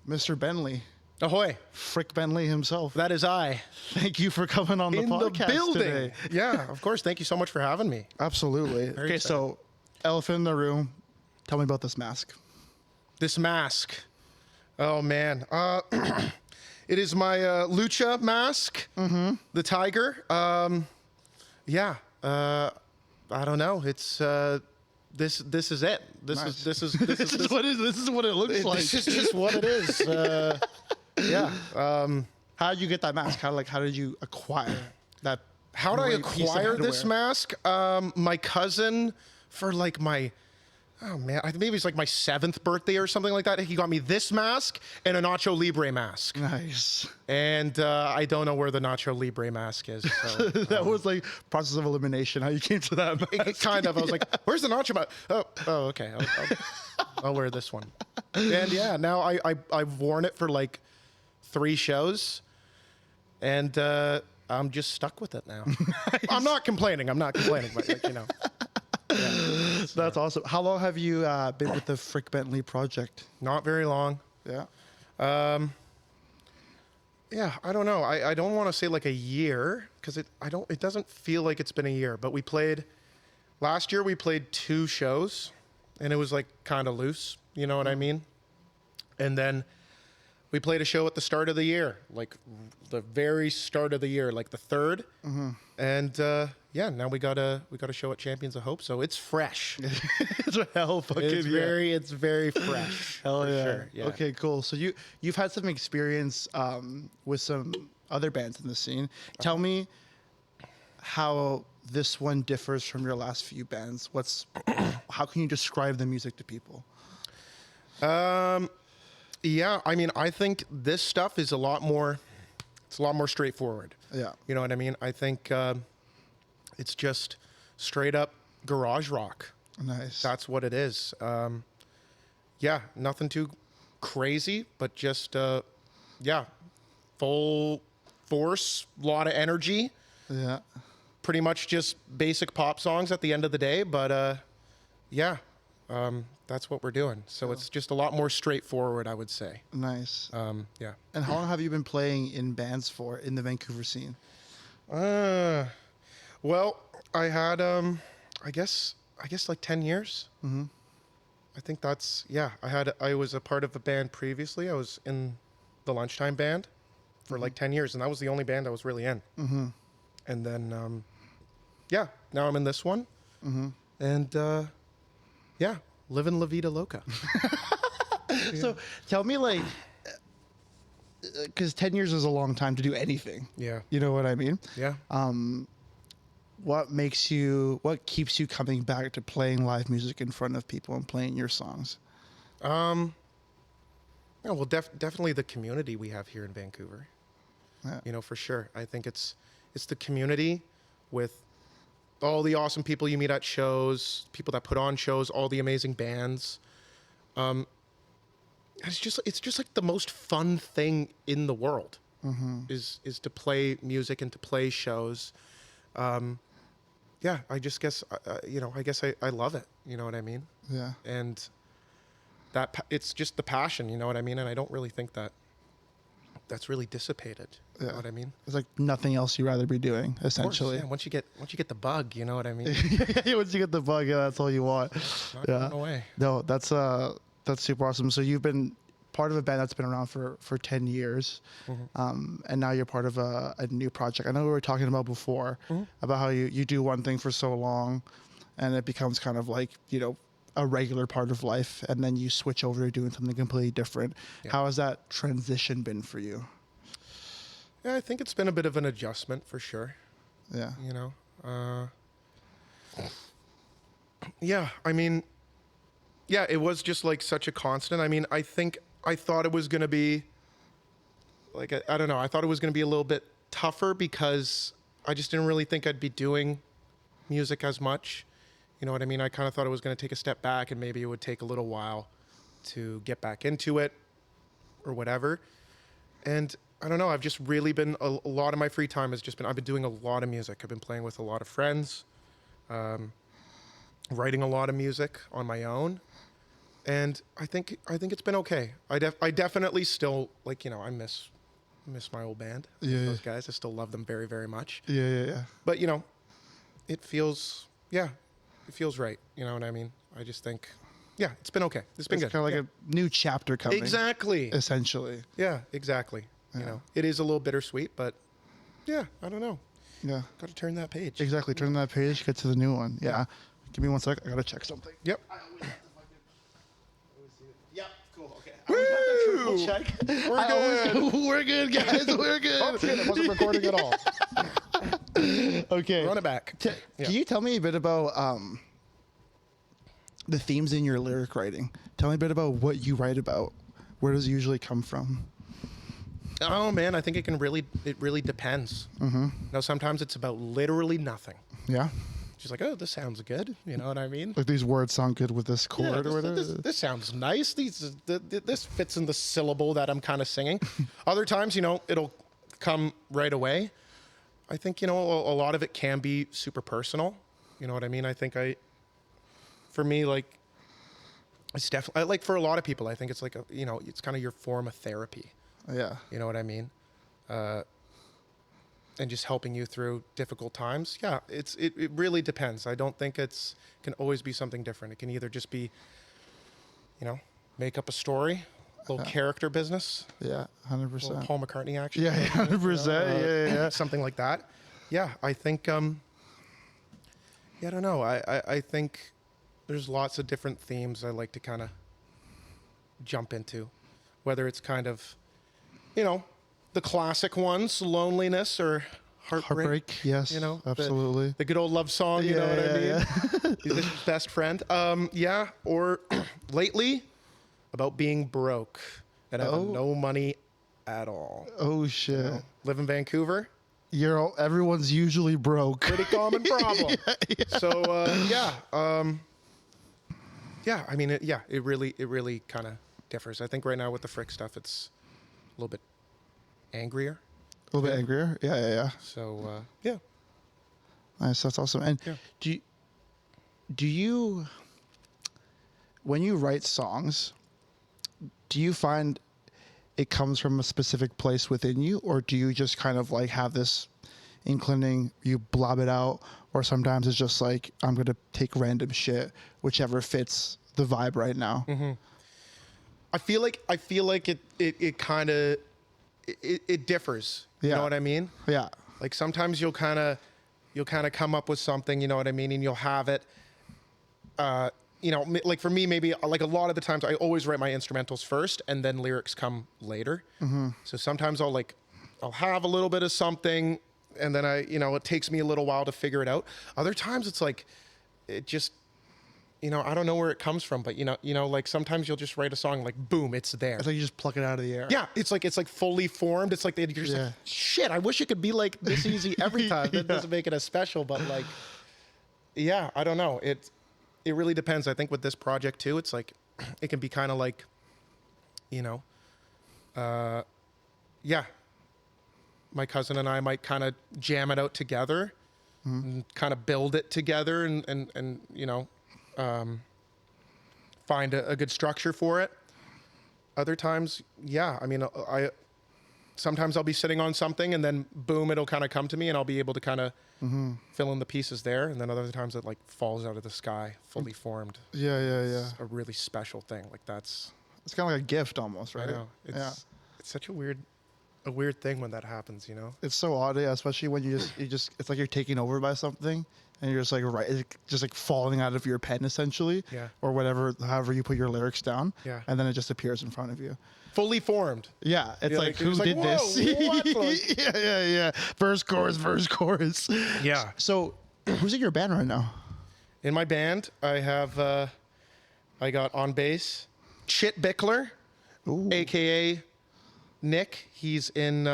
Mr. Bentley, Ahoy. Frick Bentley himself. That is I. Thank you for coming on the In the podcast building. today. Yeah, of course. Thank you so much for having me. Absolutely. Very Okay, excited. so elephant in the room. Tell me about this mask. This mask. Oh, man. It is my lucha mask, the tiger. Yeah. I don't know. It's this is it. This Nice. is This is what it looks like. this is just what it is. Yeah. How did you get that mask? How did you acquire that? How did I great piece of acquire this headwear? mask? My cousin, for like my, oh man, I think maybe it's like my 7th birthday or something like that. He got me this mask and a Nacho Libre mask. Nice. And I don't know where the Nacho Libre mask is. So, That was like process of elimination. How you came to that mask. it kind of, I was like, where's the Nacho mask? Oh, okay. I'll wear this one. And yeah, now I've worn it for like 3 shows. And I'm just stuck with it now. I'm not complaining, but like, you know. Yeah. That's awesome. How long have you been with the Frick Bentley project? Not very long. Yeah. Yeah, I don't know. I don't want to say like a year because it doesn't feel like it's been a year. But last year we played 2 shows, and it was like kind of loose. You know what I mean? And then we played a show at the start of the year, like the very start of the year, like the 3rd. And yeah, now we got a show at Champions of Hope, so it's fresh. It's a hell fucking It's very fresh. Hell for yeah. sure, yeah. Okay, cool. So you've had some experience with some other bands in the scene. Tell me how this one differs from your last few bands. How can you describe the music to people? Yeah, I mean, I think this stuff is a lot more straightforward. Yeah. You know what I mean? I think it's just straight up garage rock. Nice. That's what it is. Yeah, nothing too crazy, but just, yeah, full force, lot of energy. Yeah. Pretty much just basic pop songs at the end of the day, but yeah, that's what we're doing. So it's just a lot more straightforward, I would say. Nice. Yeah. And how long have you been playing in bands for in the Vancouver scene? Well, I had, I guess like 10 years. Mm-hmm. I think that's, yeah, I was a part of a band previously. I was in the Lunchtime band for like 10 years, and that was the only band I was really in. Mm-hmm. And then, yeah, now I'm in this one. Mm-hmm. And, yeah, living La Vida Loca. So tell me, like, because 10 years is a long time to do anything. Yeah. You know what I mean? Yeah. What keeps you coming back to playing live music in front of people and playing your songs? Yeah, well, definitely the community we have here in Vancouver. Yeah. You know, for sure. I think it's the community with all the awesome people you meet at shows, people that put on shows, all the amazing bands. It's just like the most fun thing in the world is to play music and to play shows. Yeah, I just guess, you know, I love it. You know what I mean? Yeah. And it's just the passion, you know what I mean? And I don't really think that's really dissipated. You know what I mean? It's like nothing else you'd rather be doing, Of course, essentially. yeah, once you get the bug, you know what I mean? Once you get the bug, yeah, that's all you want. Not going away. No, that's super awesome. So you've been part of a band that's been around for 10 years, and now you're part of a new project. I know we were talking about before about how you do one thing for so long, and it becomes kind of like, you know, a regular part of life, and then you switch over to doing something completely different. Yeah. How has that transition been for you? Yeah, I think it's been a bit of an adjustment for sure. Yeah. You know? Yeah, I mean, yeah, it was just like such a constant. I mean, I thought it was going to be like, I don't know. I thought it was going to be a little bit tougher because I just didn't really think I'd be doing music as much. You know what I mean? I kind of thought it was going to take a step back and maybe it would take a little while to get back into it or whatever. And I don't know. I've just really been, a lot of my free time has just been, I've been doing a lot of music. I've been playing with a lot of friends, writing a lot of music on my own. And I think it's been okay. I definitely still, like, I miss my old band. Yeah, Those guys. I still love them very, very much. Yeah. But it feels right. You know what I mean? I just think, yeah, it's been okay. It's been It's good. kind of like a new chapter coming. Exactly. Essentially. Yeah, exactly. Yeah. It is a little bittersweet, but yeah, I don't know. Yeah. Got to turn that page. Exactly. Turn that page, get to the new one. Yeah. Give me 1 sec. I gotta check something. Yep. I always have to fucking. Yep. Cool. Okay. I always have to triple check. We're good. We're good, guys. We're good. Oh, shit, it wasn't recording at all. Okay. Run it back. Can you tell me a bit about the themes in your lyric writing? Tell me a bit about what you write about. Where does it usually come from? Oh man, I think it really depends. Mm-hmm. Sometimes it's about literally nothing. Yeah. She's like, oh, this sounds good. You know what I mean? Like these words sound good with this chord Yeah, or whatever. this sounds nice. This fits in the syllable that I'm kind of singing. Other times, it'll come right away. I think, a lot of it can be super personal. You know what I mean? I think for me, like, it's definitely, like for a lot of people, I think it's like, it's kind of your form of therapy. Yeah. You know what I mean? And just helping you through difficult times. Yeah, it really depends. I don't think can always be something different. It can either just be, make up a story, a little character business. Yeah. A little 100%. Paul McCartney action. Yeah. 100%. Yeah. Something like that. Yeah, I think, I don't know. I think there's lots of different themes I like to kind of jump into, whether it's kind of, the classic ones, loneliness or heartbreak. Yes. Absolutely. The good old love song, you know what I mean? He's his best friend. Yeah. Or lately, about being broke and having no money at all. Oh shit. Live in Vancouver. Everyone's usually broke. Pretty common problem. So yeah. Yeah. I mean, it really kind of differs. I think right now with the Frick stuff, it's a little bit angrier. A little bit angrier. Yeah. So yeah. Nice. That's awesome. And do you, when you write songs, do you find it comes from a specific place within you, or do you just kind of like have this inclining, you blob it out, or sometimes it's just like, I'm going to take random shit, whichever fits the vibe right now? Mm-hmm. I feel like it kind of it differs. You know what I mean? Yeah. Like sometimes you'll kind of come up with something, you know what I mean, and you'll have it. Like for me, maybe like a lot of the times I always write my instrumentals first, and then lyrics come later. Mm-hmm. So sometimes I'll have a little bit of something, and then it takes me a little while to figure it out. Other times it's like, it just, I don't know where it comes from, but like sometimes you'll just write a song, like boom, it's there. It's like you just pluck it out of the air. Yeah, it's like fully formed. It's like you're just like, shit, I wish it could be like this easy every time. That doesn't make it as special, but like, yeah, I don't know. It really depends. I think with this project too, it's like, it can be kind of like, yeah, my cousin and I might kind of jam it out together, and kind of build it together, and find a good structure for it. Other times, yeah, I mean, sometimes I'll be sitting on something and then boom, it'll kind of come to me and I'll be able to kind of fill in the pieces there. And then other times it like falls out of the sky, fully formed. Yeah. It's a really special thing. Like it's kind of like a gift almost, right? I know. It's such a weird thing when that happens, It's so odd, yeah, especially when you just it's like you're taken over by something and you're just like it's just like falling out of your pen essentially, or whatever, however you put your lyrics down, and then it just appears in front of you, fully formed. Yeah, it's like who did this? What? yeah. Verse, chorus. Yeah. So, who's in your band right now? In my band, I have I got on bass Chit Bickler, aka Nick. He's in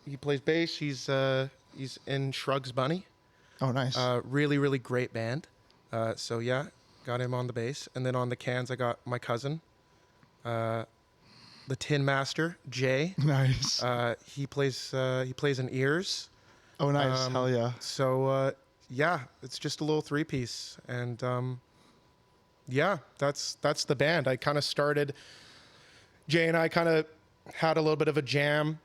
he plays bass. He's in Shrugs Bunny. Oh, nice. Really, really great band. So yeah, got him on the bass. And then on the cans, I got my cousin, the Tin Master, Jay. Nice. He plays in ears. Oh, nice. Hell yeah. So yeah, it's just a little 3-piece. And Yeah, that's the band. I kind of started. Jay and I kind of had a little bit of a jam,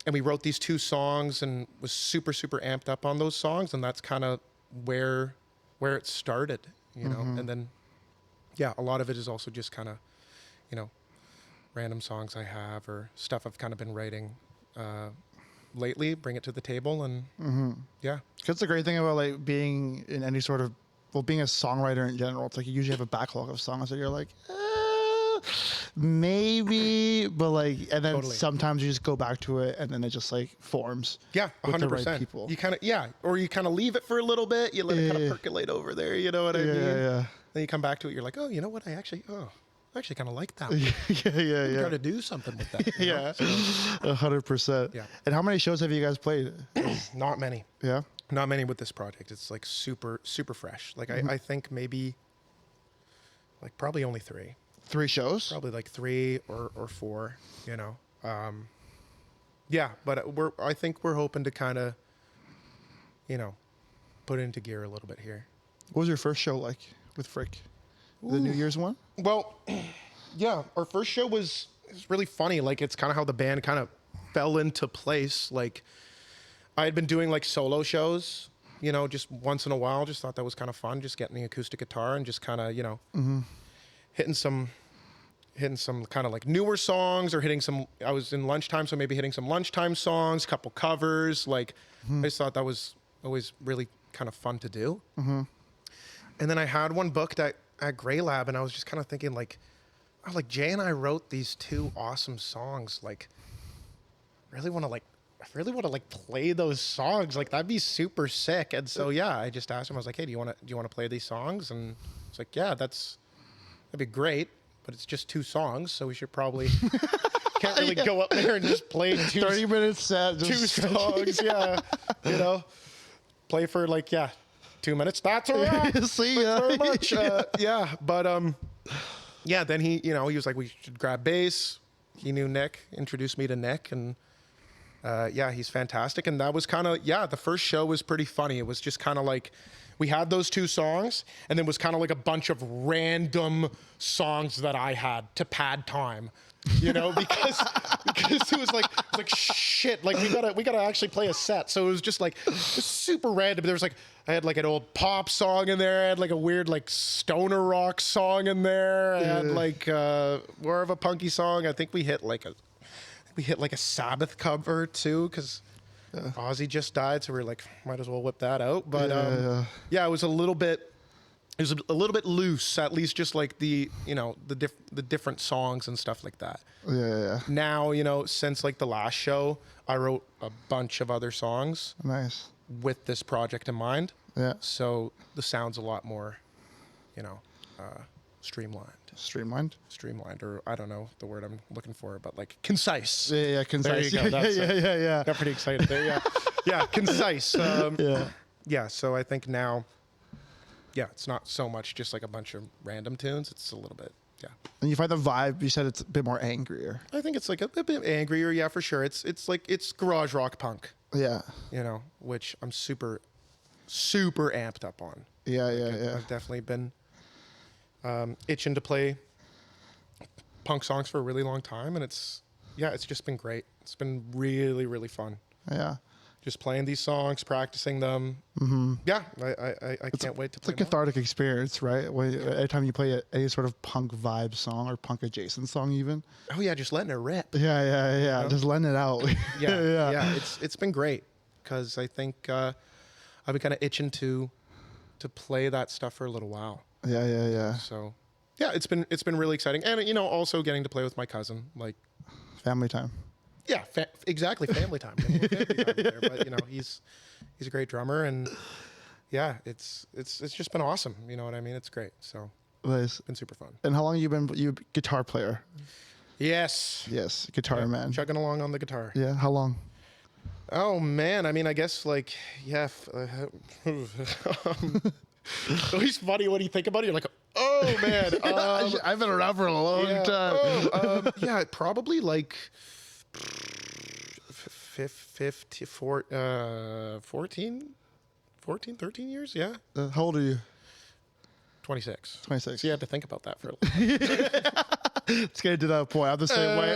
and we wrote these 2 songs, and was super amped up on those songs, and that's kind of where it started, you know. And then, yeah, a lot of it is also just kind of, you know, random songs I have or stuff I've kind of been writing lately. Bring it to the table, and yeah. That's the great thing about like being in any sort of, well, being a songwriter in general. It's like you usually have a backlog of songs that you're like, maybe, but like, and then Totally. sometimes you just go back to it, and then it just like forms. Yeah, with the 100%. right people. You kind of, yeah, or you kind of leave it for a little bit. You let it kind of percolate over there. You know what I mean? Yeah. Then you come back to it. You're like, oh, you know what? I actually kind of like that. One. Yeah. Try to do something with that. You know? Yeah, So, 100%. Yeah. And how many shows have you guys played? not many. Yeah. Not many with this project. It's like super fresh. Like I think maybe like probably only 3. 3 shows? Probably like 3 or 4, you know. Yeah, but I think we're hoping to kind of, you know, put it into gear a little bit here. What was your first show like with Frick? The New Year's one? Well, yeah, our first show was really funny. Like it's kind of how the band kind of fell into place. Like I had been doing like solo shows, you know, just once in a while. Just thought that was kind of fun, just getting the acoustic guitar and just kind of, you know, hitting some kind of like newer songs or hitting some. I was in lunchtime, so maybe hitting some lunchtime songs, couple covers. Like I just thought that was always really kind of fun to do. And then I had one booked at Grey Lab, and I was just kind of thinking like, oh, like Jay and I wrote these 2 awesome songs. Like, I really want to play those songs. Like that'd be super sick. And so yeah, I just asked him. I was like, hey, do you want to play these songs? And it's like, yeah, that'd be great. But it's just 2 songs, so we should probably can't really go up there and just play 30 minutes set. 2 songs. Yeah, you know, play for like 2 minutes. That's all right. See ya. Very much. Yeah, but yeah. Then he was like, we should grab bass. He knew Nick, introduced me to Nick, and yeah, he's fantastic. And that was kind of the first show was pretty funny. It was just kind of like we had those 2 songs, and then was kind of like a bunch of random songs that I had to pad time. You know, because it was like shit. Like we gotta actually play a set. So it was just like super random. There was like I had like an old pop song in there. I had like a weird like stoner rock song in there. I had like more of a punky song. I think we hit like a Sabbath cover too, because Ozzy just died. So we were like, might as well whip that out. But yeah, it was a little bit. It was a little bit loose, at least just like the different songs and stuff like that. Yeah. Now, you know, since like the last show, I wrote a bunch of other songs Nice. with this project in mind. Yeah. So the sound's a lot more, you know, streamlined, or I don't know the word I'm looking for, but like concise. Yeah, concise. There you go. That's it. Yeah. Got pretty excited there. Yeah, concise. Yeah. So I think now. Yeah, it's not so much just like a bunch of random tunes. It's a little bit, And you find the vibe, you said it's a bit more angrier. I think it's like a bit angrier, yeah, for sure. It's garage rock punk, Yeah. you know, which I'm super amped up on. Yeah. I've definitely been itching to play punk songs for a really long time, and it's just been great. It's been really, really fun. Yeah. Just playing these songs, practicing them. Yeah, I can't wait to It's play a cathartic experience, right? Anytime you play any sort of punk vibe song or punk adjacent song, even. Oh yeah, just letting it rip. Yeah. You know? Just letting it out. Yeah. It's been great because I think I've been kind of itching to play that stuff for a little while. Yeah. So yeah, it's been really exciting, and you know, also getting to play with my cousin, like Family time. yeah, exactly, family time. Family time there. But you know, he's a great drummer, and yeah, it's just been awesome. You know what I mean? It's great. So Nice. it's been super fun. And how long you guitar player? Yes, Guitar man. chugging along on the guitar. Yeah. How long? Oh man, I mean, I guess like it's always funny when you think about it. You're like, oh man, I've been around for a long time. Oh, yeah, probably like 13 years. Yeah, How old are you? 26. 26. So you had to think about that for a little. Let's get to that point. I'm the same way.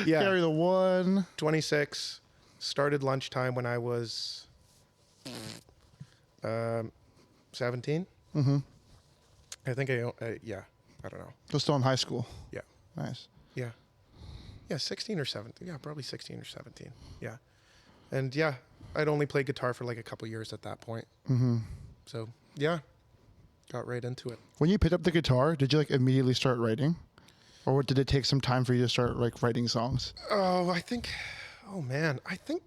Yeah. Carry the one. 26. Started lunchtime when I was 17. Mm-hmm. I think yeah, I don't know. So still in high school. Yeah. Nice. Yeah. Yeah, 16 or 17. Yeah, probably 16 or 17. Yeah. And yeah, I'd only played guitar for like a couple years at that point. Mm-hmm. So yeah, got right into it. When you picked up the guitar, did you like immediately start writing? Or did it take some time for you to start like writing songs? Oh, man, I think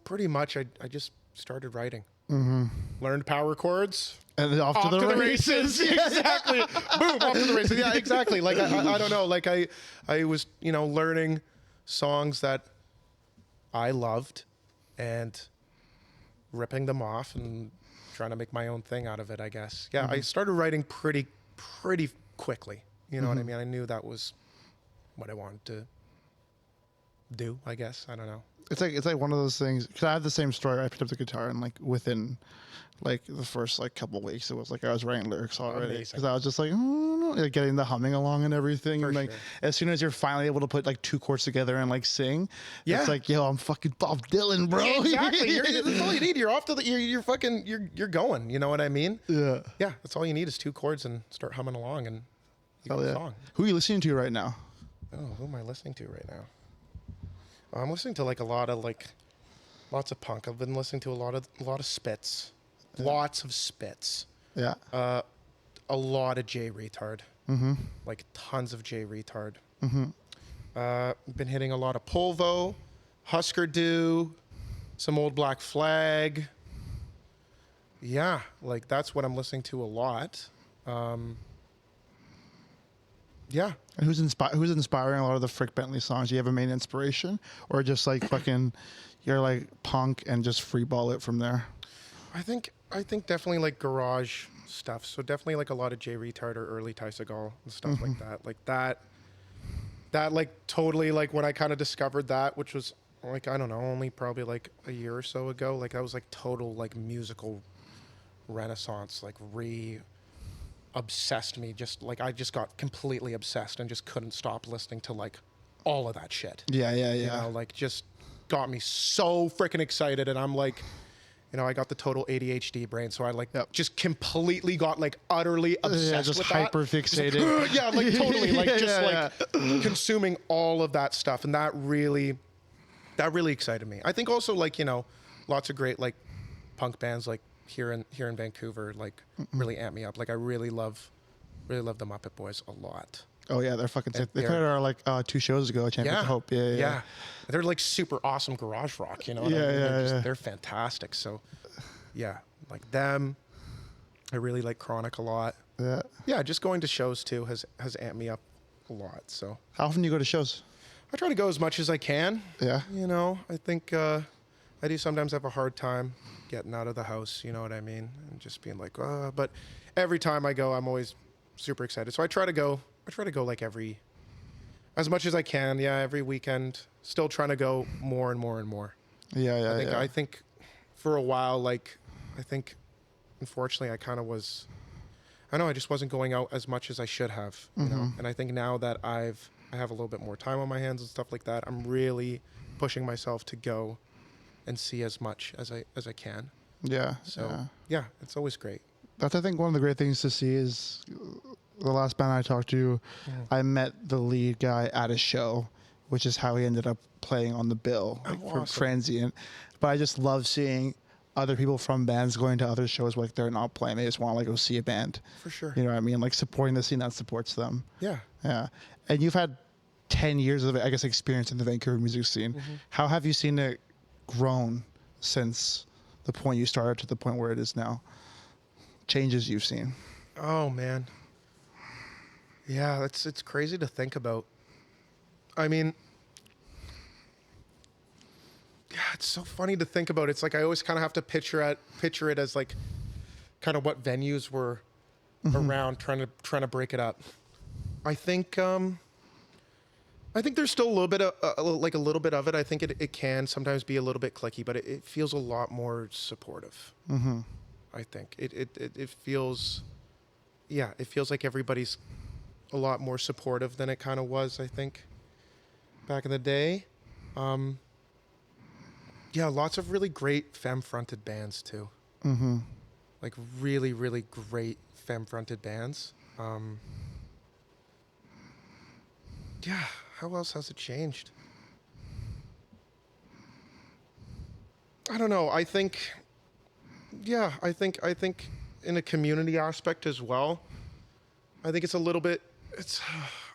pretty much I just started writing. Mm-hmm. Learned power chords. And then off to the races. Exactly. Boom, off to the races. Yeah, exactly. Like, I don't know. Like, I was, learning songs that I loved and ripping them off and trying to make my own thing out of it, I guess. Yeah, I started writing pretty quickly. You know what I mean? I knew that was what I wanted to do, I guess. I don't know. It's like one of those things, because I had the same story. I picked up the guitar and like within like the first like couple weeks, it was like I was writing lyrics already, because I was just like, like getting the humming along and everything. And like as soon as you're finally able to put like two chords together and like sing, it's like, yo, I'm fucking Bob Dylan, bro. Yeah, exactly. That's all you need. You're off to the you're fucking you're going. You know what I mean? Yeah. Yeah. That's all you need is two chords and start humming along and you got a song. Who are you listening to right now? Oh, who am I listening to right now? I'm listening to like a lot of like lots of punk. I've been listening to a lot of Spitz. Lots of Spitz. Yeah. A lot of J Retard. Mm-hmm. Like tons of J Retard. Mm-hmm. Been hitting a lot of Polvo, Husker Du, some old Black Flag. Yeah, like that's what I'm listening to a lot. Yeah. And who's inspiring a lot of the Frick Bentley songs? Do you have a main inspiration, or just like fucking, you're like punk and just freeball it from there? I think definitely like garage stuff. So definitely like a lot of J Retard or early Ty Segall and stuff like that. Like that like totally like when I kind of discovered that, which was like, I don't know, only probably like a year or so ago. Like that was like total like musical renaissance, like obsessed me. Just like I just got completely obsessed and just couldn't stop listening to like all of that shit. Yeah. You know, like just got me so freaking excited. And I'm like, I got the total ADHD brain, so I like just completely got like utterly obsessed just with hyper that. fixated. Yeah, like totally, like just consuming all of that stuff, and that really excited me. I think also like lots of great like punk bands like here in Vancouver like really amp me up. Like I really love the Muppet Boys a lot. Oh yeah, they're fucking sick. They played our like 2 shows ago. Champions of Hope. Yeah. They're like super awesome garage rock. You know. They're fantastic. So, yeah, like them. I really like Chronic a lot. Yeah. Yeah, just going to shows too has amped me up a lot. So. How often do you go to shows? I try to go as much as I can. Yeah. I think I do sometimes have a hard time getting out of the house. You know what I mean? And just being like, but every time I go, I'm always super excited. So I try to go like as much as I can. Yeah, every weekend. Still trying to go more and more and more. Yeah. I think for a while, like, I think unfortunately I kind of was, I just wasn't going out as much as I should have, you know? And I think now that I have a little bit more time on my hands and stuff like that, I'm really pushing myself to go and see as much as I can. Yeah. So yeah, it's always great. That's, I think, one of the great things to see is the last band I talked to, I met the lead guy at a show, which is how he ended up playing on the bill for Transient. But I just love seeing other people from bands going to other shows like they're not playing. They just want to like go see a band. For sure. You know what I mean? Like supporting the scene that supports them. Yeah. Yeah. And you've had 10 years of, I guess, experience in the Vancouver music scene. How have you seen it grown since the point you started to the point where it is now? Changes you've seen. Oh man. Yeah, it's crazy to think about. I mean, yeah, it's so funny to think about. It's like I always kind of have to picture it as like kind of what venues were around trying to break it up. I think there's still a little bit of a little bit of it. I think it can sometimes be a little bit cliquey, but it feels a lot more supportive. I think it feels, yeah, it feels like everybody's a lot more supportive than it kind of was, I think, back in the day. Yeah, lots of really great femme-fronted bands too. Mm-hmm. Like really, really great femme-fronted bands. Yeah, how else has it changed? I don't know. I think, yeah, I think in a community aspect as well. I think it's a little bit.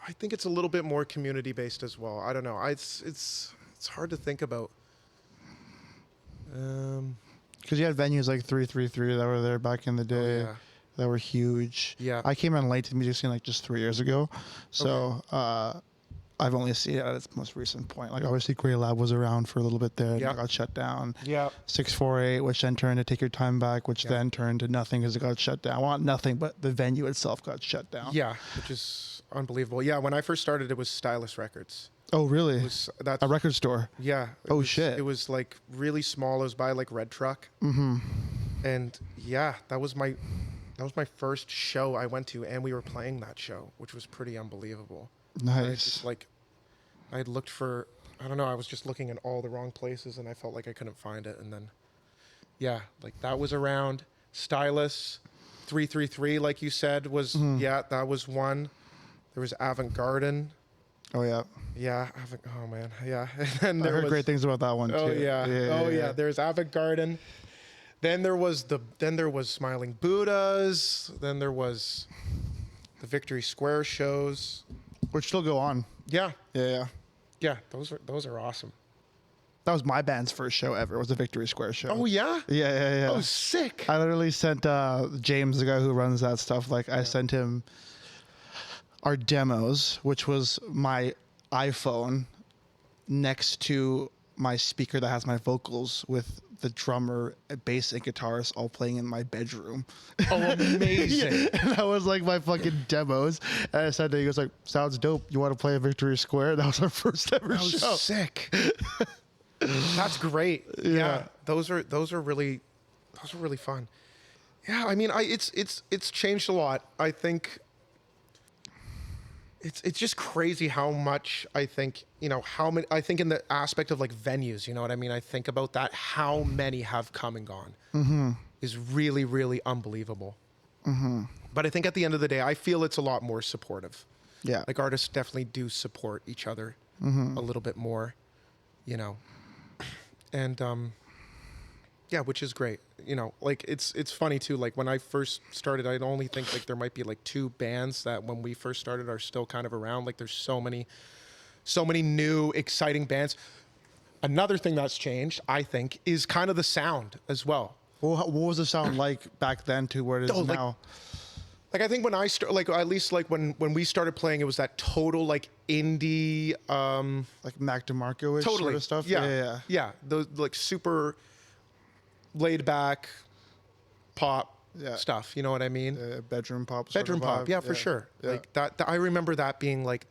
I think it's a little bit more community based as well. I don't know. It's hard to think about. Because you had venues like 333 that were there back in the day. Yeah. That were huge. Yeah. I came in late to the music scene like just 3 years ago. So I've only seen it at its most recent point. Like obviously Grey Lab was around for a little bit there and Yeah. it got shut down. Yeah. 648, which then turned to Take Your Time Back, which then turned to nothing because it got shut down. Well, not nothing, but the venue itself got shut down. Yeah, which is unbelievable. Yeah, when I first started, it was Stylus Records. Oh, really? That's A record store. Yeah. Oh, shit. It was like really small. It was by like Red Truck. Mm-hmm. And yeah, that was my first show I went to, and we were playing that show, which was pretty unbelievable. Nice. Just like I had looked for, I don't know, I was just looking in all the wrong places, and I felt like I couldn't find it. And then, yeah, like that was around. Stylus, 333, like you said, was yeah, that was one. There was Avant Garden. Oh, yeah. Yeah, oh man, yeah. And then I there heard was, great things about that one, too. oh yeah. There's Avant Garden. Then there was Smiling Buddhas. Then there was the Victory Square shows. Which still go on. Yeah, Yeah. yeah. Those are awesome. That was my band's first show ever. It was the Victory Square show. Oh yeah. Yeah. Oh sick. I literally sent James, the guy who runs that stuff, like I sent him our demos, which was my iPhone next to my speaker that has my vocals with the drummer, bass, and guitarist all playing in my bedroom. Oh, amazing. And that was like my fucking demos. And I said to him, he goes like, sounds dope. You want to play a Victory Square? That was our first ever That was show. sick. That's great. Yeah. Those are really fun. Yeah, I mean, it's changed a lot. I think it's just crazy how much I think, how many, I think in the aspect of like venues, you know what I mean? I think about that, how many have come and gone is really, really unbelievable. But I think at the end of the day, I feel it's a lot more supportive. Yeah. Like artists definitely do support each other a little bit more, and yeah, which is great. Like it's funny too. Like when I first started, I'd only think like there might be like 2 bands that when we first started are still kind of around. Like there's so many new exciting bands. Another thing that's changed, I think, is kind of the sound as well. Well, what was the sound like back then to where it is now? Like I think when I like at least like when we started playing, it was that total like indie, Like Mac DeMarco-ish totally sort of stuff? Yeah. Those like super laid back pop stuff. You know what I mean? Bedroom pop. Bedroom sort of pop. vibe. Yeah, for sure. Yeah. Like that. I remember that being like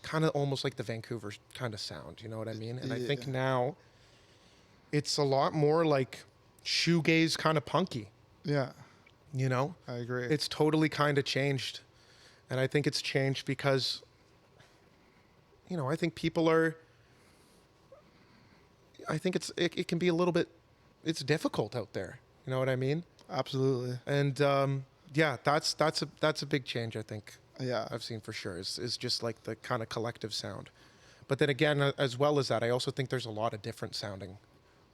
kind of almost like the Vancouver kind of sound. You know what I mean? And I think now it's a lot more like shoegaze kind of punky. Yeah. I agree. It's totally kind of changed. And I think it's changed because, I think people are, I think it can be a little bit, it's difficult out there. You know what I mean? Absolutely. And yeah, that's a big change, I think. Yeah. I've seen for sure is just like the kind of collective sound. But then again, as well as that, I also think there's a lot of different sounding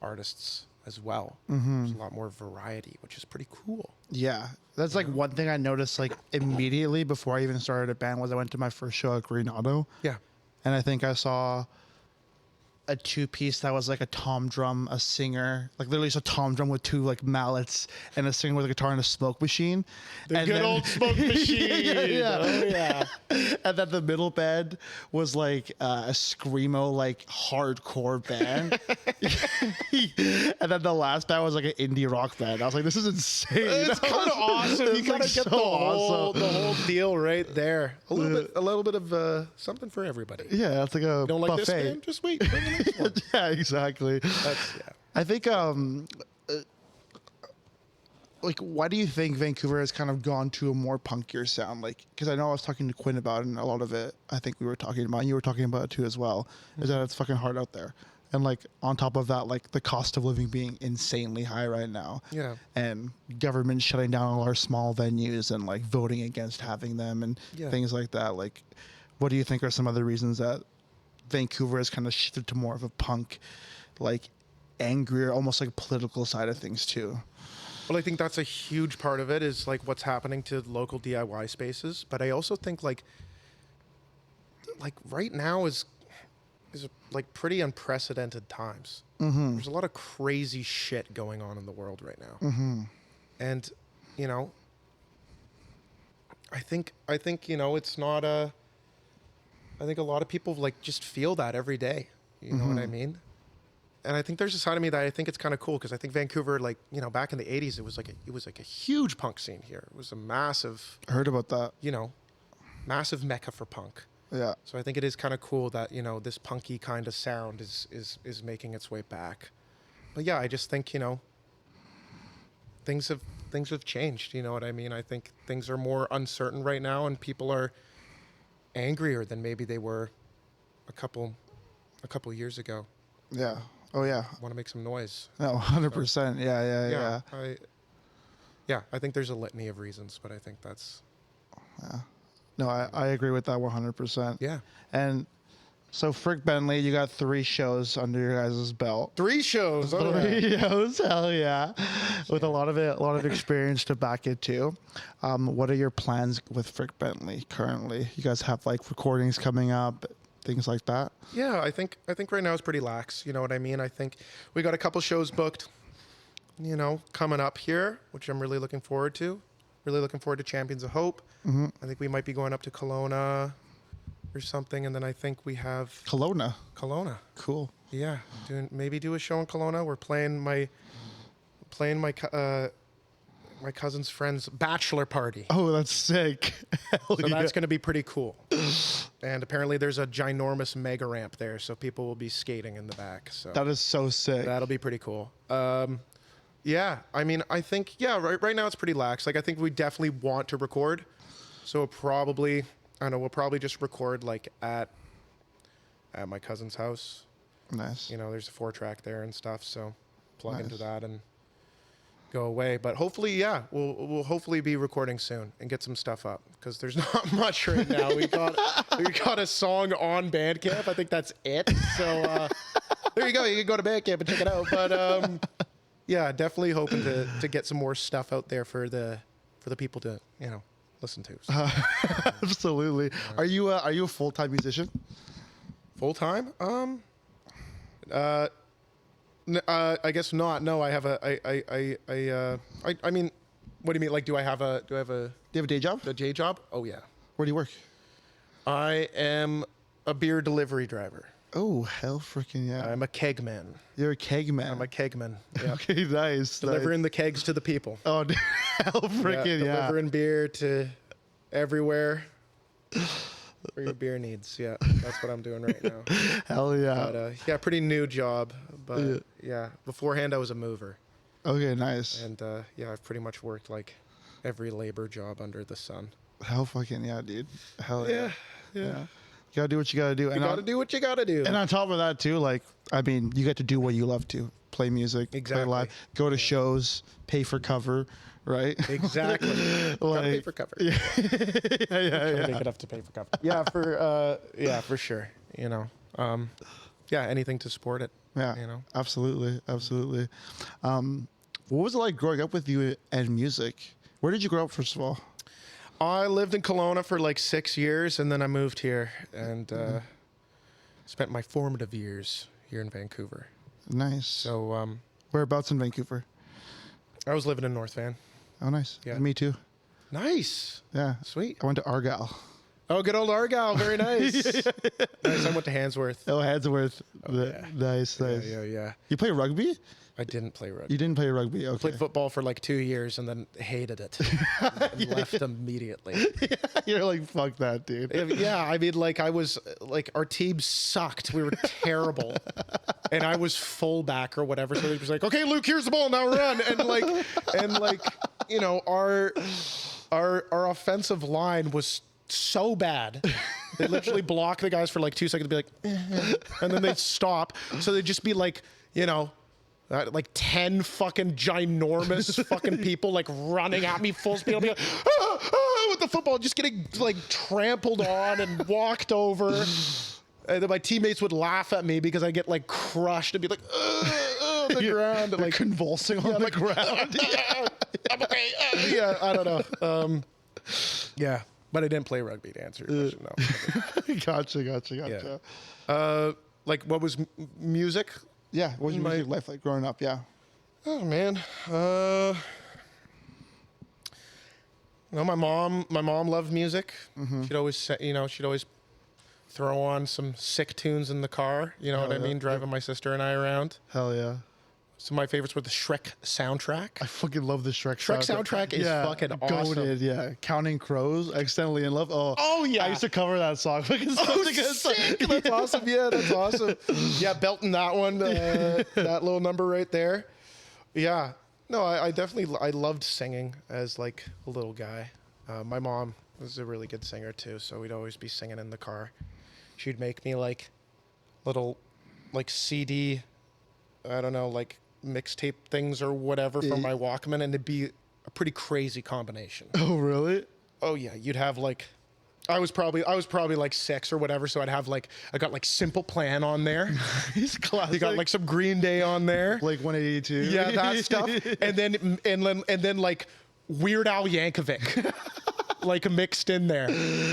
artists as well. There's a lot more variety, which is pretty cool. Yeah. That's like one thing I noticed like immediately before I even started a band was I went to my first show at Green Auto. Yeah. And I think I saw a 2-piece that was like a tom drum, a singer, like literally just a tom drum with 2 like mallets and a singer with a guitar and a smoke machine. The good old smoke machine. Yeah. Oh yeah. And then the middle band was like a screamo, like hardcore band. And then the last band was like an indie rock band. I was like, this is insane. It's kind of awesome. You gotta like get so the awesome. whole deal right there. A little bit of something for everybody. Yeah, it's like a Don't like buffet. this band? Just wait. Bring the next one. Yeah, exactly. That's yeah. I think like, why do you think Vancouver has kind of gone to a more punkier sound? Like, because I know I was talking to Quinn about it, and a lot of it, I think we were talking about, and you were talking about it too as well, is that it's fucking hard out there. And like, on top of that, like the cost of living being insanely high right now. Yeah. And government shutting down all our small venues and like voting against having them and things like that. Like, what do you think are some other reasons that Vancouver has kind of shifted to more of a punk, like angrier, almost like political side of things too? Well, I think that's a huge part of it is like what's happening to local DIY spaces. But I also think like right now is like pretty unprecedented times. Mm-hmm. There's a lot of crazy shit going on in the world right now. Mm-hmm. And, you know, I think, you know, it's not I think a lot of people like just feel that every day. You know what I mean? And I think there's a side of me that I think it's kind of cool because I think Vancouver, like, you know, back in the 80s, it was like a huge punk scene here. It was a massive, I heard about that. you know, massive mecca for punk. Yeah. So I think it is kind of cool that, you know, this punky kind of sound is making its way back. But yeah, I just think, you know, things have changed, you know what I mean? I think things are more uncertain right now and people are angrier than maybe they were a couple years ago. Yeah. Oh yeah. Want to make some noise. No, 100%. Yeah. I think there's a litany of reasons, but I think that's No, I agree with that 100%. yeah. And so Frick Bentley, you got 3 shows under your guys' belt. 3 shows. Oh, yeah. 3 shows, hell yeah. With a lot of experience to back it too. What are your plans with Frick Bentley currently? You guys have like recordings coming up, things like that? Yeah, I think right now it's pretty lax. You know what I mean? I think we got a couple shows booked, you know, coming up here, which I'm really looking forward to. Really looking forward to Champions of Hope. Mm-hmm. I think we might be going up to Kelowna or something, and then I think we have Kelowna. Cool. Yeah, maybe do a show in Kelowna. We're playing my cousin's friend's bachelor party. Oh, that's sick. Hell So yeah. that's going to be pretty cool. And apparently there's a ginormous mega ramp there, so people will be skating in the back. So That is so sick. that'll be pretty cool. Yeah, I mean, I think, right now it's pretty lax. Like, I think we definitely want to record. So we'll probably just record, like, at my cousin's house. Nice. You know, there's a 4-track there and stuff, so plug Nice. into that and go away. But hopefully, yeah, we'll hopefully be recording soon and get some stuff up because there's not much right now. We got a song on Bandcamp. I think that's it. So there you go. You can go to Bandcamp and check it out. But yeah, definitely hoping to get some more stuff out there for the people to, you know, listen to. So. Absolutely. Are you a full-time musician? Full time? I guess not. No, I have I mean, what do you mean? Like, do I have a Do you have a day job? day job? Oh yeah. Where do you work? I am a beer delivery driver. Oh, hell freaking yeah. I'm a keg man. You're a keg man. I'm a keg man. Yeah. Okay, nice. Delivering the kegs to the people. Oh, dude, hell freaking yeah. Delivering beer to everywhere where your beer needs. Yeah, that's what I'm doing right now. Hell yeah. But yeah, pretty new job. But yeah, beforehand I was a mover. Okay, nice. And yeah, I've pretty much worked like every labor job under the sun. Hell fucking yeah, dude. Hell yeah. Yeah. You gotta do what you gotta do. You gotta do what you gotta do. And on top of that too, like, I mean, you get to do what you love to. Play music, Exactly. play live, go to shows, pay for cover, right? Exactly. Gotta pay for cover. Yeah, yeah. Make enough to pay for cover. Yeah, for sure. You know, yeah, anything to support it. Yeah, You know. absolutely. What was it like growing up with you and music? Where did you grow up, first of all? I lived in Kelowna for like 6 years, and then I moved here and spent my formative years here in Vancouver. Nice. So Whereabouts in Vancouver? I was living in North Van. Oh, nice. Yeah. Me too. Nice. Yeah. Sweet. I went to Argyle. Oh, good old Argyle. Very nice. Nice. I went to Handsworth. Oh, Handsworth. yeah. Nice. Yeah. You play rugby? I didn't play rugby. You didn't play rugby. Okay. Played football for like 2 years and then hated it and left immediately. You're like, fuck that, dude. Yeah, I mean, like I was like our team sucked. We were terrible, and I was fullback or whatever. So he was like, "Okay, Luke, here's the ball. Now run!" And like you know, our offensive line was so bad. They literally block the guys for like 2 seconds, be like, and then they'd stop. So they'd just be like, you know, like 10 fucking ginormous fucking people like running at me full speed. I'll be like, with the football, just getting like trampled on and walked over. And then my teammates would laugh at me because I get like crushed and be like, on the ground. And, like convulsing on the ground. Yeah, I'm okay. Yeah, I don't know. Yeah, but I didn't play rugby to answer your question. No. Gotcha. Yeah. Like what was music? Yeah, what was your music life like growing up? Yeah. Oh man. No, my mom loved music. She'd always say, you know, she'd always throw on some sick tunes in the car. You know what I mean? Driving my sister and I around. Hell yeah. Some of my favorites were the Shrek soundtrack. I fucking love the Shrek soundtrack is fucking awesome. Goated, yeah. Counting Crows, Accidentally in Love. Oh yeah. I used to cover that song. Sick. That's awesome. Yeah, that's awesome. Yeah, belting that one, that little number right there. Yeah. No, I definitely, I loved singing as like a little guy. My mom was a really good singer too, so we'd always be singing in the car. She'd make me like little like CD, I don't know, like mixtape things or whatever from my Walkman, and it'd be a pretty crazy combination. Oh, really? Oh yeah, you'd have like, I was probably like 6 or whatever, so I'd have like, I got like Simple Plan on there. He's classic. You got like some Green Day on there. Like 182. Yeah, that stuff. And then like Weird Al Yankovic. Like mixed in there.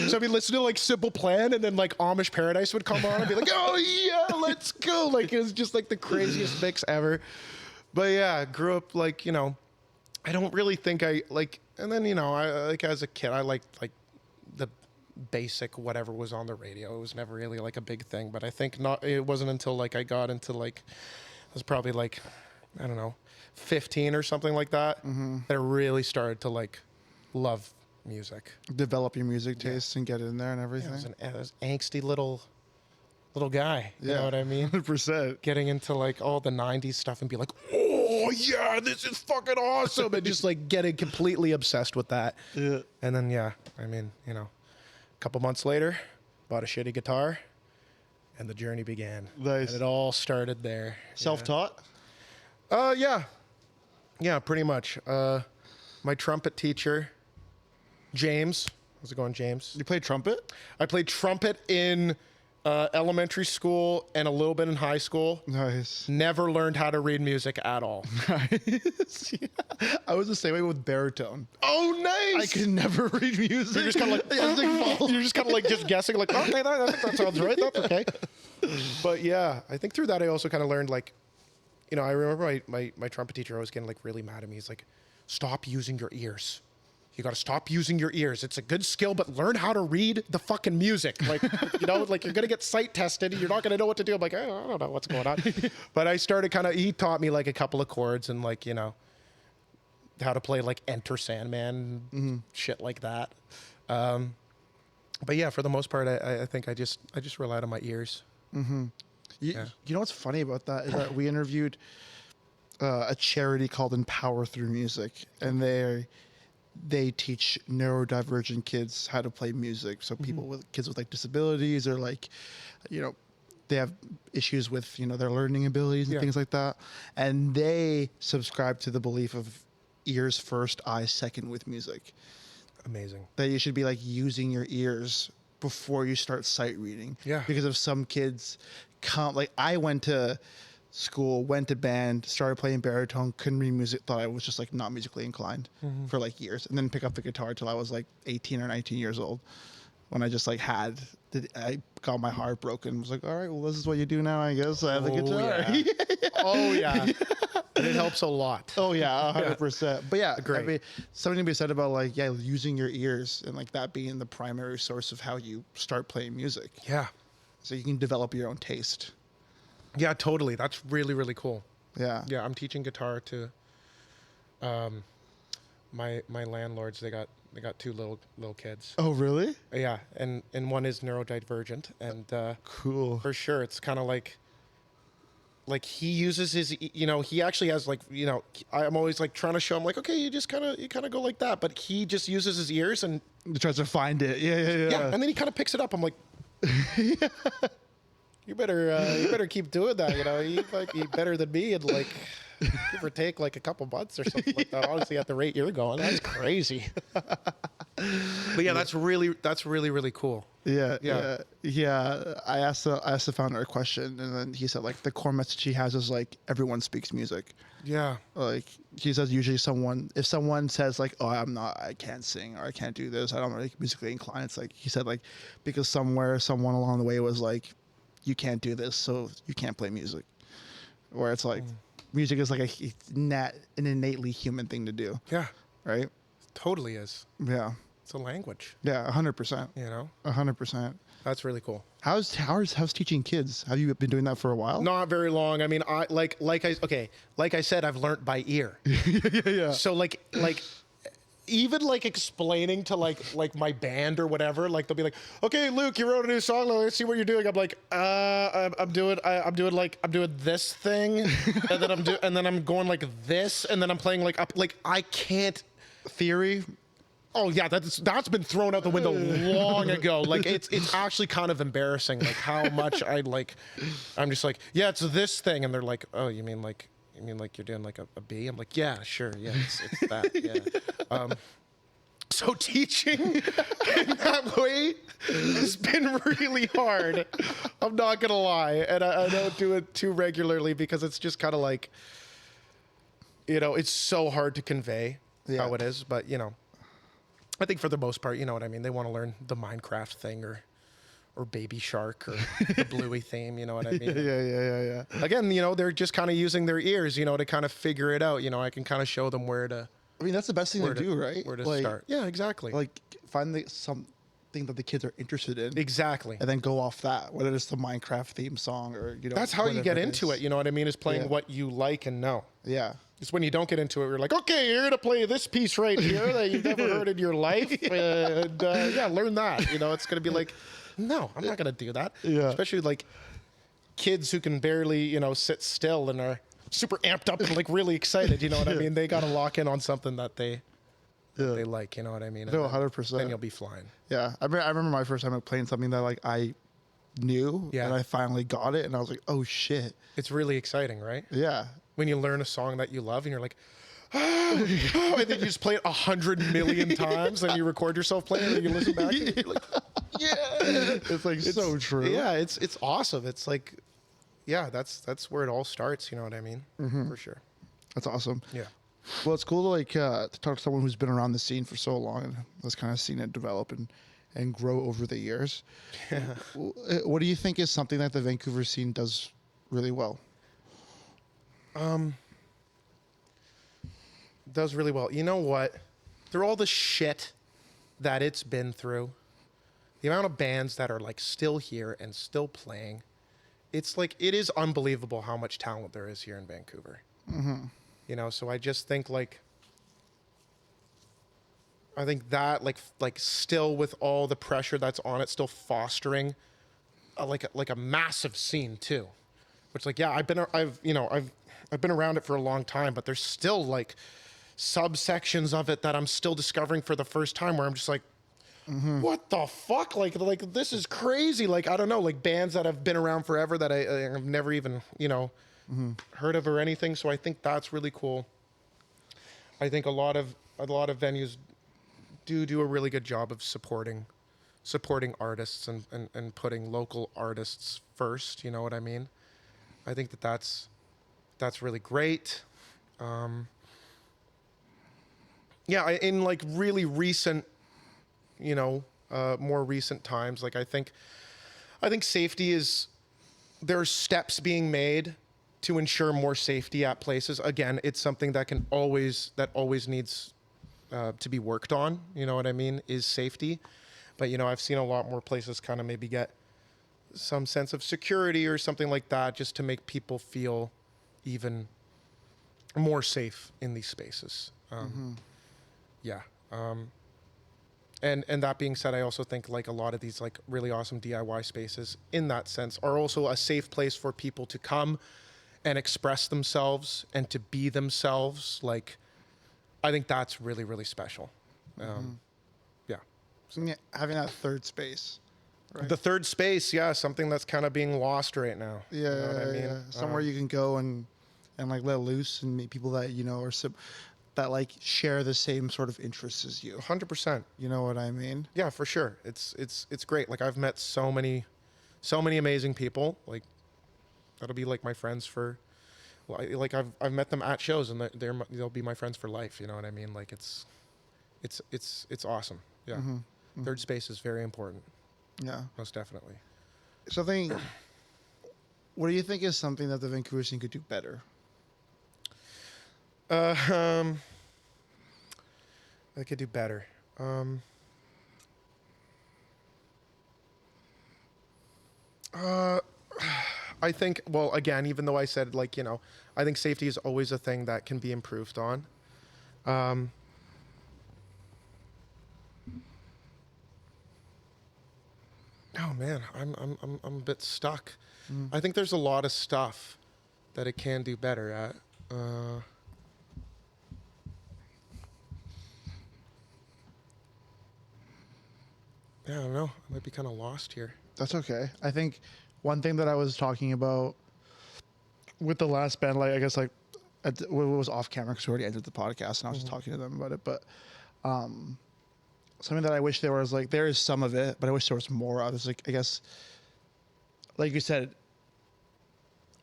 So I'd be listening to like Simple Plan, and then like Amish Paradise would come on and be like, oh yeah, let's go. Like it was just like the craziest mix ever. But yeah, grew up like, you know, I don't really think I like, and then, you know, I like as a kid, I liked like the basic whatever was on the radio. It was never really like a big thing, but I think it wasn't until like I got into like, I was probably like, I don't know, 15 or something like that, that I really started to like love music. Develop your music taste and get in there and everything. I was an angsty little guy. You know what I mean? 100%. Getting into like all the 90s stuff and be like, oh yeah, this is fucking awesome. And just like getting completely obsessed with that. Yeah. And then, yeah, I mean, you know, a couple months later, bought a shitty guitar and the journey began. Nice. And it all started there. Self-taught? Yeah. Yeah, pretty much. My trumpet teacher, James. How's it going, James? You play trumpet? I played trumpet in elementary school and a little bit in high school. Nice. Never learned how to read music at all. Nice. Yeah. I was the same way with baritone. Oh, nice. I could never read music. You're just kind of like, you're just kind of like just guessing, like, okay, I think that sounds right. That's okay. But yeah, I think through that I also kind of learned, like, you know, I remember my trumpet teacher always getting like really mad at me. He's like, stop using your ears. You got to stop using your ears. It's a good skill, but learn how to read the fucking music. Like, you know, like you're going to get sight tested. You're not going to know what to do. I'm like, I don't know what's going on. But I started he taught me like a couple of chords and like, you know, how to play like Enter Sandman, shit like that. But yeah, for the most part, I think I just relied on my ears. Mm-hmm. You know what's funny about that is that we interviewed a charity called Empower Through Music, and they teach neurodivergent kids how to play music. So people with kids with like disabilities or like, you know, they have issues with, you know, their learning abilities and things like that. And they subscribe to the belief of ears first, eyes second with music. Amazing. That you should be like using your ears before you start sight reading. Yeah. Because of some kids can't, like I went to school, went to band, started playing baritone, couldn't read music, thought I was just like not musically inclined for like years, and then pick up the guitar till I was like 18 or 19 years old, when I just like I got my heart broken. I was like, all right, well, this is what you do now, I guess. I have the guitar. Yeah. Oh yeah. And it helps a lot. Oh yeah, 100%. But yeah, Great. I mean, something to be said about like, yeah, using your ears and like that being the primary source of how you start playing music. Yeah. So you can develop your own taste. Yeah, totally. That's really, really cool. Yeah. Yeah, I'm teaching guitar to my landlords. They got two little kids. Oh, really? Yeah, and one is neurodivergent, and Cool. for sure, it's kind of like like he uses his, he actually has like, I'm always like trying to show him like, okay, you kind of go like that, but he just uses his ears and He tries to find it. Yeah. yeah, and then he kind of picks it up. I'm like, you better keep doing that. You better than me, and like give or take like a couple months or something like that. Honestly, at the rate you're going, that's crazy. But yeah, that's really really cool. Yeah. I asked the founder a question, and then he said like the core message he has is like everyone speaks music. Yeah. Like he says, usually if someone says like, oh, I can't sing or I can't do this, I don't really musically inclined. It's like he said like because someone along the way was like, you can't do this, so you can't play music. Where it's like music is like an innately human thing to do. Yeah. Right. It totally is. Yeah. It's a language. Yeah. 100%. 100%. That's really cool. How's teaching kids? Have you been doing that for a while? Not very long. I mean, like I said, I've learned by ear. Yeah. So like even like explaining to like my band or whatever, like they'll be like, okay, Luke, you wrote a new song. Let's see what you're doing. I'm like, I'm doing this thing, and then I'm going like this, and then I'm playing like up. Like I can't. Theory. Oh yeah, that's been thrown out the window long ago. Like it's actually kind of embarrassing, like how much I'm just like, yeah, it's this thing, and they're like, oh, you mean like you're doing like a B? I'm like, yeah, sure, yeah, it's that, yeah. So teaching in that way has been really hard. I'm not gonna lie, and I don't do it too regularly because it's just kind of like, it's so hard to convey how it is, but I think for the most part, you know what I mean? They want to learn the Minecraft thing or Baby Shark or the Bluey theme, you know what I mean? Yeah. Again, they're just kind of using their ears, to kind of figure it out. I can kind of show them where to... I mean, that's the best thing to do, right? Where to start. Yeah, exactly. Like, find something that the kids are interested in. Exactly. And then go off that, whether it's the Minecraft theme song or, That's how you get into it, you know what I mean? Is playing what you like and know. Yeah. It's when you don't get into it, you're like, okay, you're going to play this piece right here that you've never heard in your life. And learn that. It's going to be like, no, I'm not going to do that. Yeah. Especially like kids who can barely, sit still and are super amped up and like really excited. You know what I mean? They got to lock in on something that they like, you know what I mean? No, 100%. Then you'll be flying. Yeah. I remember my first time playing something that like I knew and I finally got it and I was like, oh shit. It's really exciting, right? Yeah. When you learn a song that you love and you're like, and then you just play it 100 million times and you record yourself playing it and you listen back and you're like, yeah. It's like so true. Yeah, it's awesome. It's like, yeah, that's where it all starts, you know what I mean? For sure. That's awesome. Yeah. Well, it's cool to talk to someone who's been around the scene for so long and has kind of seen it develop and grow over the years. Yeah. What do you think is something that the Vancouver scene does really well? Does really well. You know what? Through all the shit that it's been through, the amount of bands that are like still here and still playing, it's like, it is unbelievable how much talent there is here in Vancouver. So I just think I think that like still with all the pressure that's on it, still fostering like a massive scene too, which like, yeah, I've been around it for a long time, but there's still like subsections of it that I'm still discovering for the first time where I'm just like, what the fuck? Like this is crazy. Like, I don't know, like bands that have been around forever that I've never even, heard of or anything. So I think that's really cool. I think a lot of venues do a really good job of supporting artists and putting local artists first. You know what I mean? I think that's really great. In like really recent, more recent times, like I think safety there are steps being made to ensure more safety at places. Again, it's something that always needs to be worked on. You know what I mean? Is safety. But I've seen a lot more places kind of maybe get some sense of security or something like that, just to make people feel even more safe in these spaces. Yeah. And that being said, I also think like a lot of these like really awesome DIY spaces in that sense are also a safe place for people to come and express themselves and to be themselves. Like, I think that's really, really special. Yeah. Yeah, having that third space. Right. The third space, yeah, something that's kind of being lost right now. Yeah, You know what I mean? yeah. Somewhere you can go and like let loose and meet people that are that like share the same sort of interests as you. 100%. You know what I mean? Yeah, for sure. It's great. Like, I've met so many amazing people. Like, that'll be like my friends for. Well, like I've met them at shows, and they'll be my friends for life. You know what I mean? Like, it's awesome. Yeah. Third space is very important. Yeah. Most definitely. Something. What do you think is something that the Vancouver scene could do better? I could do better. I think, well, again, even though I said, like, I think safety is always a thing that can be improved on. Oh man, I'm a bit stuck. I think there's a lot of stuff that it can do better at. Yeah, I don't know. I might be kind of lost here. That's okay. I think one thing that I was talking about with the last band, like I guess like it was off camera because we already ended the podcast and I was just talking to them about it. But something that I wish there was, like, there is some of it, but I wish there was more of. It's like, I guess, like you said,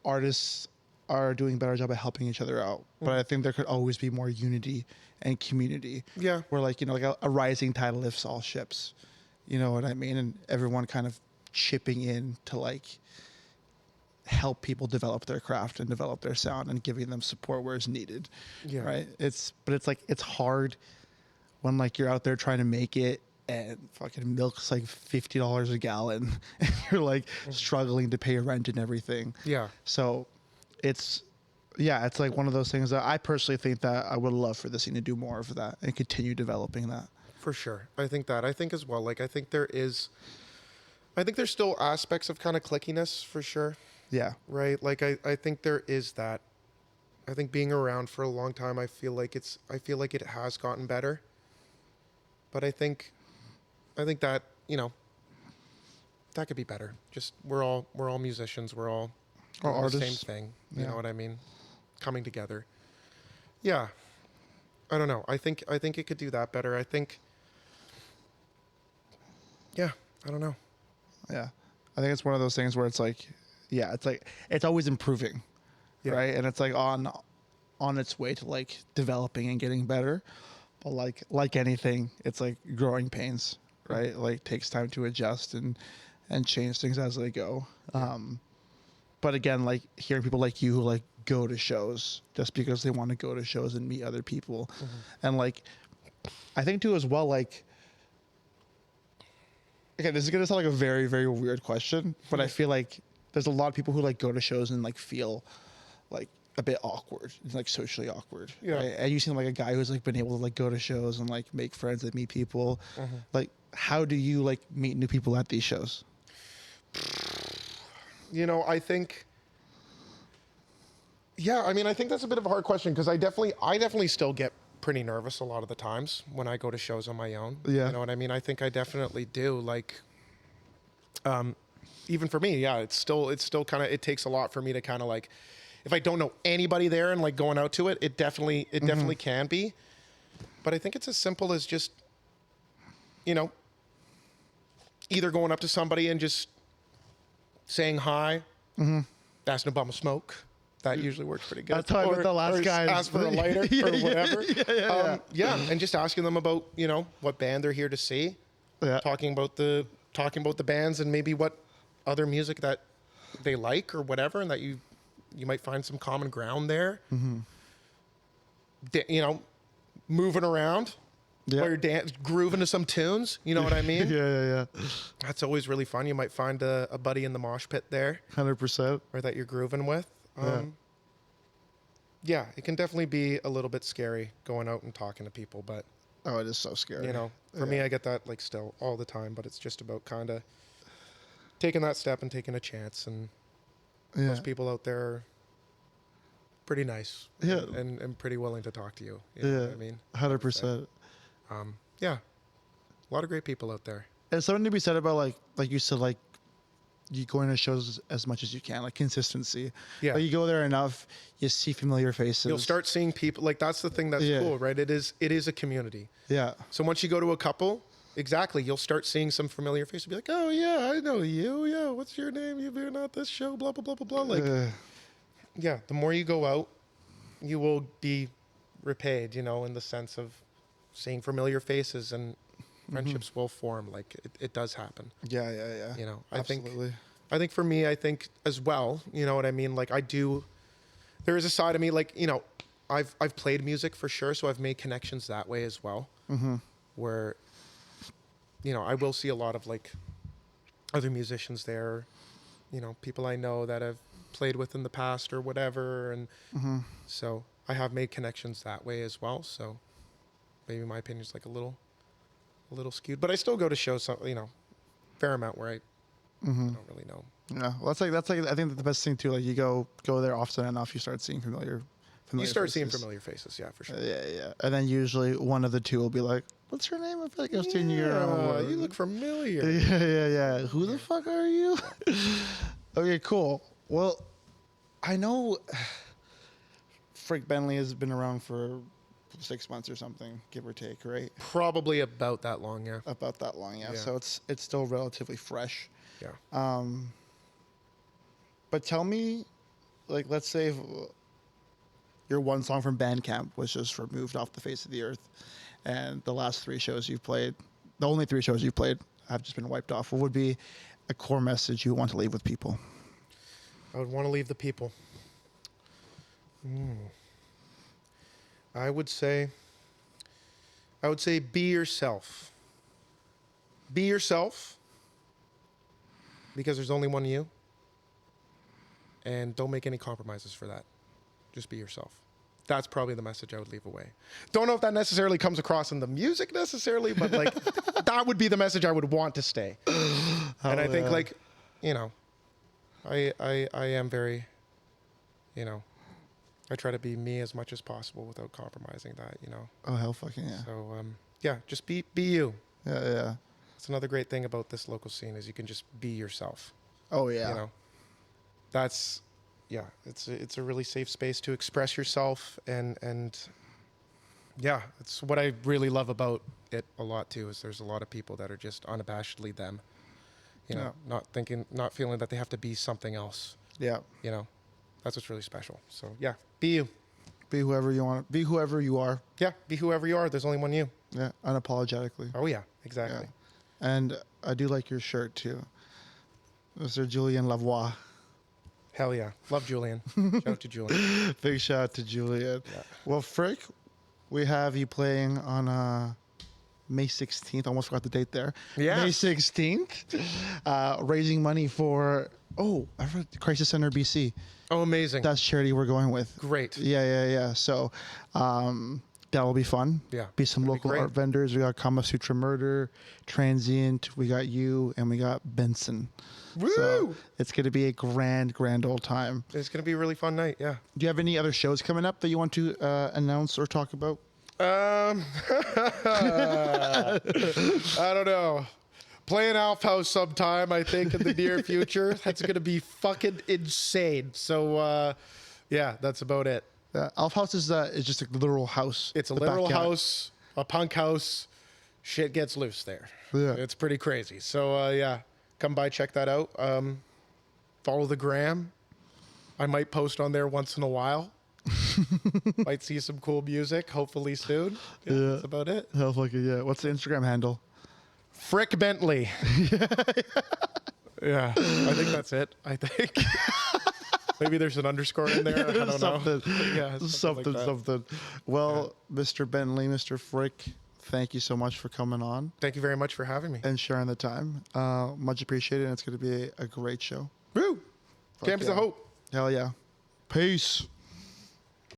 artists are doing a better job of helping each other out. But I think there could always be more unity and community. Yeah. Where, like, like a rising tide lifts all ships. You know what I mean? And everyone kind of chipping in to, like, help people develop their craft and develop their sound and giving them support where it's needed. Yeah. Right? But it's hard when, like, you're out there trying to make it and fucking milk's like $50 a gallon and you're like struggling to pay your rent and everything. Yeah. So it's like one of those things that I personally think that I would love for the scene to do more of that and continue developing that. For sure. I think as well. Like, I think there's still aspects of kind of clickiness for sure. Yeah. Right. Like, I think there is that. I think being around for a long time, I feel like it has gotten better. But I think that, that could be better. Just we're all musicians. We're all artists. the same thing. You Yeah. know what I mean? Coming together. Yeah. I don't know. I think it could do that better. I think. Yeah. I don't know. Yeah. I think it's one of those things where it's like, yeah, it's like, it's always improving. Yeah. Right. And it's like on its way to like developing and getting better. But like anything, it's like growing pains, right? Like, takes time to adjust and change things as they go. But again, like hearing people like you who like go to shows just because they want to go to shows and meet other people. And like, I think too as well, like, okay, this is going to sound like a very, very weird question, but I feel like there's a lot of people who like go to shows and like feel like a bit awkward, like socially awkward. Yeah. Right? And you seem like a guy who's like been able to like go to shows and like make friends and meet people. Like, how do you like meet new people at these shows? I think. Yeah, I mean, I think that's a bit of a hard question because I definitely still get pretty nervous a lot of the times when I go to shows on my own. Yeah. You know what I mean? I think I definitely do. Like, even for me, yeah, it's still kind of, it takes a lot for me to kind of like, if I don't know anybody there and like going out to it, it definitely can be. But I think it's as simple as just, either going up to somebody and just saying hi, asking about my smoke. That usually works pretty good. That's how I met the last guy. Ask for a lighter or whatever. Yeah. And just asking them about, what band they're here to see. Yeah. Talking about the bands and maybe what other music that they like or whatever, and that you might find some common ground there. Moving around while you're grooving to some tunes. You know what I mean? Yeah. That's always really fun. You might find a buddy in the mosh pit there. 100%. Or that you're grooving with. Yeah, it can definitely be a little bit scary going out and talking to people, but Oh, it is so scary. for me, I get that like still all the time, but it's just about kind of taking that step and taking a chance. And most people out there pretty nice. Yeah. And pretty willing to talk to you. You know what I mean? 100%. Yeah. A lot of great people out there. And something to be said about like you said, like you going to shows as much as you can, like consistency. Yeah. Like you go there enough, you see familiar faces. You'll start seeing people, like that's the thing that's cool, right? It is a community. Yeah. So once you go to a couple, exactly, you'll start seeing some familiar faces. Be like, oh yeah, I know you. Yeah, what's your name? You've been at this show. Blah blah blah blah blah. Like, yeah, the more you go out, you will be repaid. You know, in the sense of seeing familiar faces and friendships will form. Like it does happen. Yeah, yeah, yeah. You know, Absolutely. I think for me, I think as well. You know what I mean? Like there is a side of me, like, you know, I've played music for sure, so I've made connections that way as well. Where, you know, I will see a lot of like other musicians there, you know, people I know that I've played with in the past or whatever, and so I have made connections that way as well. So maybe my opinion is like a little skewed, but I still go to shows, you know, fair amount where I don't really know. Yeah, well, that's like I think the best thing too. Like you go there often enough, you start seeing familiar. You start faces. seeing familiar faces, yeah, for sure. Yeah. And then usually one of the two will be like, "What's your name?" I feel like I've seen you around. You look familiar. Yeah. Who the fuck are you? Okay, cool. Well, I know Frick Bentley has been around for 6 months or something, give or take, right? Probably about that long, yeah. About that long, yeah. So it's still relatively fresh. Yeah. But tell me, like, let's say if your one song from Bandcamp was just removed off the face of the earth, and the last 3 shows you've played, the only 3 shows you've played, have just been wiped off. What would be a core message you want to leave with people? I would want to leave the people. I would say be yourself. Be yourself, because there's only one you. And don't make any compromises for that. Just be yourself. That's probably the message I would leave away. Don't know if that necessarily comes across in the music necessarily, but like that would be the message I would want to stay. And I think like, you know, I am very, you know, I try to be me as much as possible without compromising that, you know. Oh, hell fucking yeah. So, yeah, just be you. Yeah. That's another great thing about this local scene is you can just be yourself. Oh, yeah. You know, that's, yeah, it's a really safe space to express yourself. And yeah, it's what I really love about it a lot too, is there's a lot of people that are just unabashedly them, you know, not feeling that they have to be something else. Yeah. You know, that's what's really special. So yeah, be you. Be whoever you want. Be whoever you are. Yeah, be whoever you are. There's only one you. Yeah, unapologetically. Oh yeah, exactly. Yeah. And I do like your shirt too, Mr. Julien Lavoie. Hell yeah, love Julian. Shout out to Julian. Big shout out to Julien. Yeah. Well, Frick, we have you playing on May 16th. Almost forgot the date there. Yeah. May 16th. Raising money for Crisis Center BC. Oh, amazing. That's charity we're going with. Great. Yeah. So that will be fun. Yeah. Be some local art vendors. We got Kama Sutra Murder, Transient. We got you, and we got Benson. Woo! So it's going to be a grand old time. It's going to be a really fun night, yeah. Do you have any other shows coming up that you want to announce or talk about? I don't know. Playing Alf House sometime, I think, in the near future. That's going to be fucking insane. So, yeah, that's about it. Alf House is just a literal house. It's a literal house, a punk house. Shit gets loose there. Yeah. It's pretty crazy. So, yeah, come by, check that out. Follow the gram. I might post on there once in a while. Might see some cool music, hopefully soon. Yeah, that's about it. Hell fucking yeah. What's the Instagram handle? Frick Bentley. Yeah, I think that's it. I think. Maybe there's an underscore in there. I don't know. Yeah, something. Well, yeah. Mr. Bentley, Mr. Frick, thank you so much for coming on. Thank you very much for having me. And sharing the time. Much appreciated, and it's going to be a great show. Woo! Campus of Hope. Hell yeah. Peace.